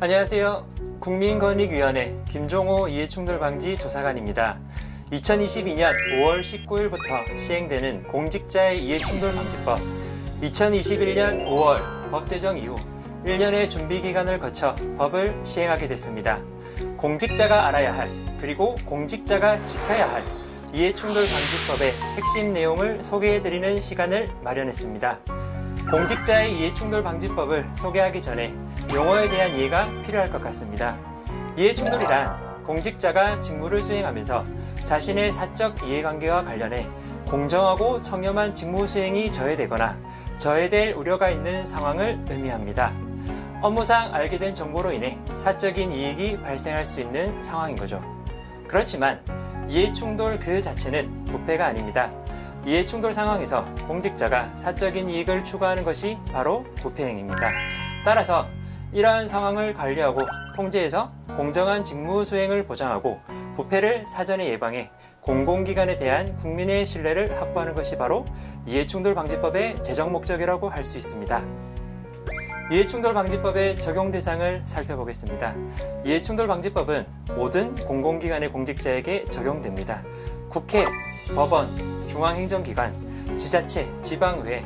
안녕하세요. 국민권익위원회 김종호 이해충돌방지 조사관입니다. 2022년 5월 19일부터 시행되는 공직자의 이해충돌방지법, 2021년 5월 법 제정 이후 1년의 준비기간을 거쳐 법을 시행하게 됐습니다. 공직자가 알아야 할, 그리고 공직자가 지켜야 할 이해충돌방지법의 핵심 내용을 소개해드리는 시간을 마련했습니다. 공직자의 이해충돌방지법을 소개하기 전에 용어에 대한 이해가 필요할 것 같습니다. 이해충돌이란 공직자가 직무를 수행하면서 자신의 사적 이해관계와 관련해 공정하고 청렴한 직무 수행이 저해되거나 저해될 우려가 있는 상황을 의미합니다. 업무상 알게 된 정보로 인해 사적인 이익이 발생할 수 있는 상황인 거죠. 그렇지만 이해충돌 그 자체는 부패가 아닙니다. 이해충돌 상황에서 공직자가 사적인 이익을 추구하는 것이 바로 부패행위입니다. 따라서 이러한 상황을 관리하고 통제해서 공정한 직무 수행을 보장하고 부패를 사전에 예방해 공공기관에 대한 국민의 신뢰를 확보하는 것이 바로 이해충돌방지법의 제정 목적이라고 할 수 있습니다. 이해충돌방지법의 적용 대상을 살펴보겠습니다. 이해충돌방지법은 모든 공공기관의 공직자에게 적용됩니다. 국회, 법원, 중앙행정기관, 지자체, 지방의회,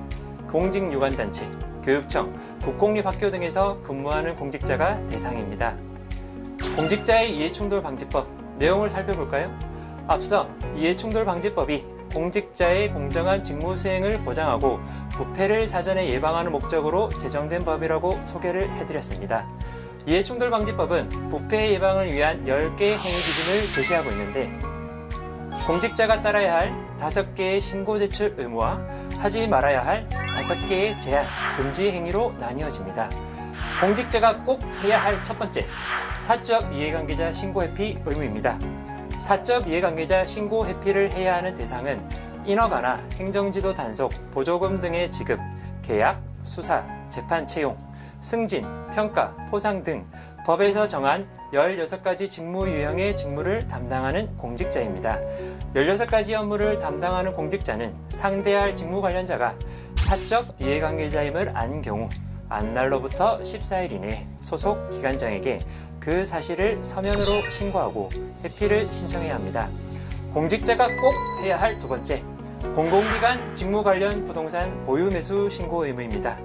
공직유관단체, 교육청, 국공립학교 등에서 근무하는 공직자가 대상입니다. 공직자의 이해충돌방지법 내용을 살펴볼까요? 앞서 이해충돌방지법이 공직자의 공정한 직무 수행을 보장하고 부패를 사전에 예방하는 목적으로 제정된 법이라고 소개를 해드렸습니다. 이해충돌방지법은 부패 예방을 위한 10개의 행위 기준을 제시하고 있는데, 공직자가 따라야 할 5개의 신고 제출 의무와 하지 말아야 할 5개의 제한, 금지 행위로 나뉘어집니다. 공직자가 꼭 해야 할 첫 번째, 사적 이해관계자 신고 회피 의무입니다. 사적 이해관계자 신고 회피를 해야 하는 대상은 인허가나 행정지도 단속, 보조금 등의 지급, 계약, 수사, 재판 채용, 승진, 평가, 포상 등 법에서 정한 16가지 직무 유형의 직무를 담당하는 공직자입니다. 16가지 업무를 담당하는 공직자는 상대할 직무 관련자가 사적 이해관계자임을 아는 경우 안날로부터 14일 이내에 소속 기관장에게 그 사실을 서면으로 신고하고 회피를 신청해야 합니다. 공직자가 꼭 해야 할 두 번째, 공공기관 직무 관련 부동산 보유 매수 신고 의무입니다.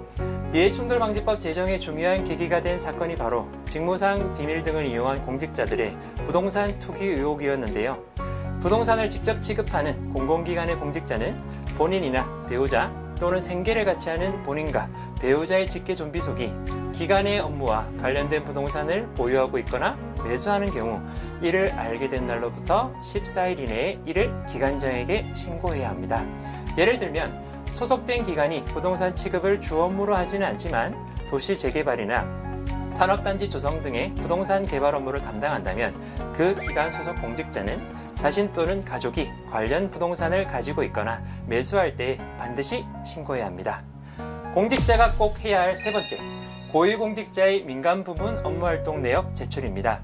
이해충돌방지법 제정의 중요한 계기가 된 사건이 바로 직무상 비밀 등을 이용한 공직자들의 부동산 투기 의혹이었는데요. 부동산을 직접 취급하는 공공기관의 공직자는 본인이나 배우자 또는 생계를 같이 하는 본인과 배우자의 직계 좀비 속이 기관의 업무와 관련된 부동산을 보유하고 있거나 매수하는 경우 이를 알게 된 날로부터 14일 이내에 이를 기관장에게 신고해야 합니다. 예를 들면 소속된 기관이 부동산 취급을 주 업무로 하지는 않지만 도시 재개발이나 산업단지 조성 등의 부동산 개발 업무를 담당한다면 그 기관 소속 공직자는 자신 또는 가족이 관련 부동산을 가지고 있거나 매수할 때 반드시 신고해야 합니다. 공직자가 꼭 해야 할 세 번째, 고위공직자의 민간부문 업무활동 내역 제출입니다.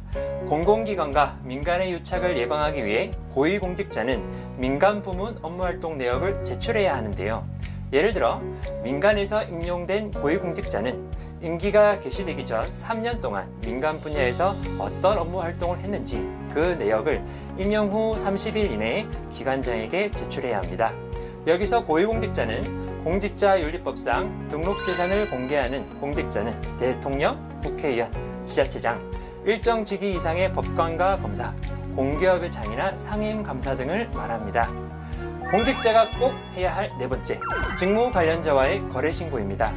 공공기관과 민간의 유착을 예방하기 위해 고위공직자는 민간부문 업무활동 내역을 제출해야 하는데요. 예를 들어 민간에서 임용된 고위공직자는 임기가 개시되기 전 3년 동안 민간 분야에서 어떤 업무 활동을 했는지 그 내역을 임용 후 30일 이내에 기관장에게 제출해야 합니다. 여기서 고위공직자는 공직자윤리법상 등록재산을 공개하는 공직자는 대통령, 국회의원, 지자체장, 일정 직위 이상의 법관과 검사, 공기업의 장이나 상임감사 등을 말합니다. 공직자가 꼭 해야 할 네 번째, 직무 관련자와의 거래신고입니다.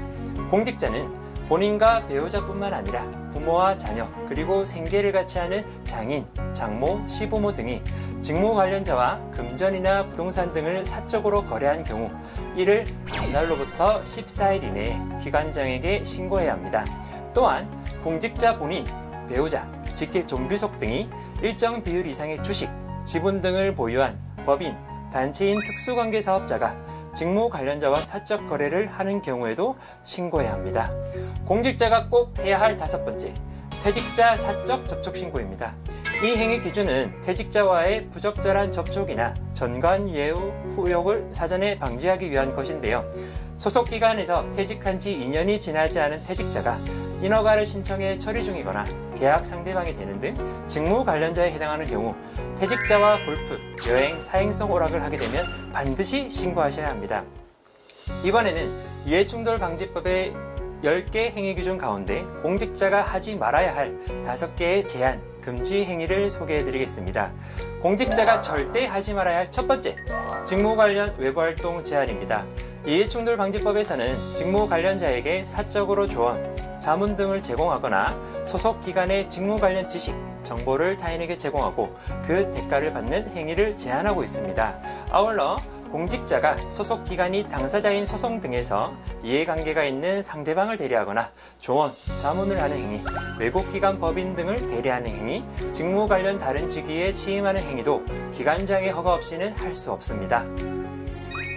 공직자는 본인과 배우자뿐만 아니라 부모와 자녀, 그리고 생계를 같이 하는 장인, 장모, 시부모 등이 직무 관련자와 금전이나 부동산 등을 사적으로 거래한 경우 이를 전날로부터 14일 이내에 기관장에게 신고해야 합니다. 또한 공직자 본인, 배우자, 직계 좀비속 등이 일정 비율 이상의 주식, 지분 등을 보유한 법인, 단체인 특수관계 사업자가 직무 관련자와 사적 거래를 하는 경우에도 신고해야 합니다. 공직자가 꼭 해야 할 다섯 번째, 퇴직자 사적 접촉 신고입니다. 이 행위 기준은 퇴직자와의 부적절한 접촉이나 전관예우 후욕을 사전에 방지하기 위한 것인데요. 소속기관에서 퇴직한 지 2년이 지나지 않은 퇴직자가 인허가를 신청해 처리 중이거나 계약 상대방이 되는 등 직무 관련자에 해당하는 경우 퇴직자와 골프, 여행, 사행성 오락을 하게 되면 반드시 신고하셔야 합니다. 이번에는 이해충돌방지법의 10개 행위 기준 가운데 공직자가 하지 말아야 할 5개의 제한, 금지 행위를 소개해 드리겠습니다. 공직자가 절대 하지 말아야 할 첫 번째, 직무 관련 외부활동 제한입니다. 이해충돌방지법에서는 직무 관련자에게 사적으로 조언, 자문 등을 제공하거나 소속 기관의 직무 관련 지식, 정보를 타인에게 제공하고 그 대가를 받는 행위를 제한하고 있습니다. 아울러 공직자가 소속 기관이 당사자인 소송 등에서 이해관계가 있는 상대방을 대리하거나 조언, 자문을 하는 행위, 외국기관 법인 등을 대리하는 행위, 직무 관련 다른 직위에 취임하는 행위도 기관장의 허가 없이는 할 수 없습니다.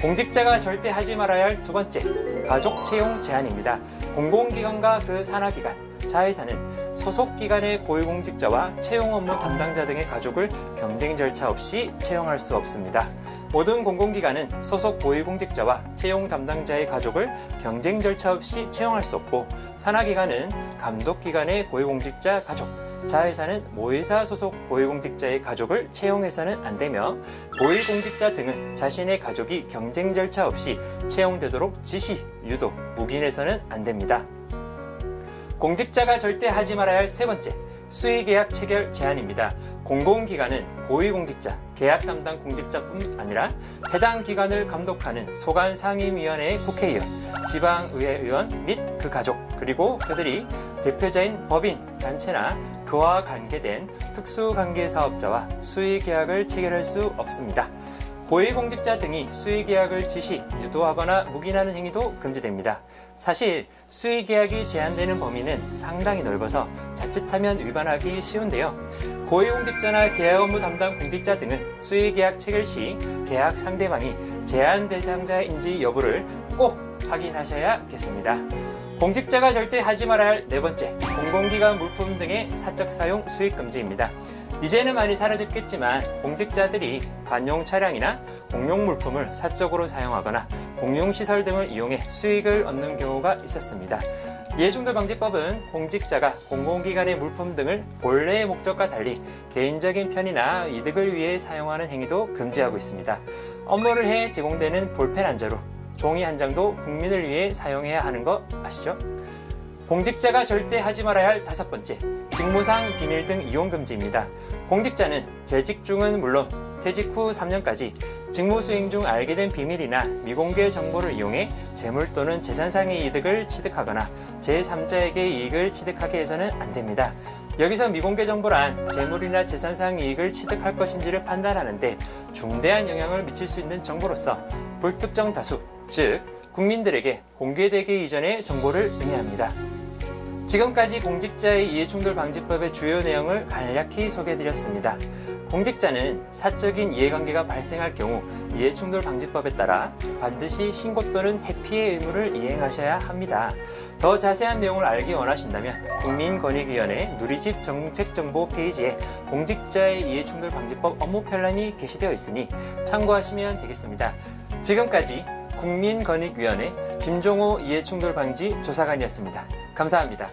공직자가 절대 하지 말아야 할 두 번째, 가족 채용 제한입니다. 공공기관과 그 산하기관, 자회사는 소속기관의 고위공직자와 채용 업무 담당자 등의 가족을 경쟁 절차 없이 채용할 수 없습니다. 모든 공공기관은 소속 고위공직자와 채용 담당자의 가족을 경쟁 절차 없이 채용할 수 없고, 산하기관은 감독기관의 고위공직자 가족, 자회사는 모회사 소속 고위공직자의 가족을 채용해서는 안 되며, 고위공직자 등은 자신의 가족이 경쟁 절차 없이 채용되도록 지시, 유도, 묵인해서는 안 됩니다. 공직자가 절대 하지 말아야 할 세 번째, 수의계약 체결 제한입니다. 공공기관은 고위공직자, 계약 담당 공직자뿐 아니라 해당 기관을 감독하는 소관상임위원회의 국회의원, 지방의회 의원 및 그 가족, 그리고 그들이 대표자인 법인, 단체나 그와 관계된 특수관계사업자와 수의계약을 체결할 수 없습니다. 고위공직자 등이 수의계약을 지시, 유도하거나 묵인하는 행위도 금지됩니다. 사실 수의계약이 제한되는 범위는 상당히 넓어서 자칫하면 위반하기 쉬운데요. 고위공직자나 계약 업무 담당 공직자 등은 수의계약 체결 시 계약 상대방이 제한 대상자인지 여부를 꼭 확인하셔야겠습니다. 공직자가 절대 하지 말아야 할 네 번째, 공공기관 물품 등의 사적 사용 수익 금지입니다. 이제는 많이 사라졌겠지만 공직자들이 관용 차량이나 공용 물품을 사적으로 사용하거나 공용시설 등을 이용해 수익을 얻는 경우가 있었습니다. 이해충돌방지법은 공직자가 공공기관의 물품 등을 본래의 목적과 달리 개인적인 편의나 이득을 위해 사용하는 행위도 금지하고 있습니다. 업무를 해 제공되는 볼펜 한 자루, 종이 한 장도 국민을 위해 사용해야 하는 거 아시죠? 공직자가 절대 하지 말아야 할 다섯 번째, 직무상 비밀 등 이용 금지입니다. 공직자는 재직 중은 물론 퇴직 후 3년까지 직무 수행 중 알게 된 비밀이나 미공개 정보를 이용해 재물 또는 재산상의 이득을 취득하거나 제3자에게 이익을 취득하게 해서는 안 됩니다. 여기서 미공개 정보란 재물이나 재산상 이익을 취득할 것인지를 판단하는데 중대한 영향을 미칠 수 있는 정보로서 불특정 다수, 즉 국민들에게 공개되기 이전의 정보를 의미합니다. 지금까지 공직자의 이해충돌방지법의 주요 내용을 간략히 소개해드렸습니다. 공직자는 사적인 이해관계가 발생할 경우 이해충돌방지법에 따라 반드시 신고 또는 회피의 의무를 이행하셔야 합니다. 더 자세한 내용을 알기 원하신다면 국민권익위원회 누리집 정책정보 페이지에 공직자의 이해충돌방지법 업무 편란이 게시되어 있으니 참고하시면 되겠습니다. 지금까지 국민권익위원회 김종호 이해충돌방지 조사관이었습니다. 감사합니다.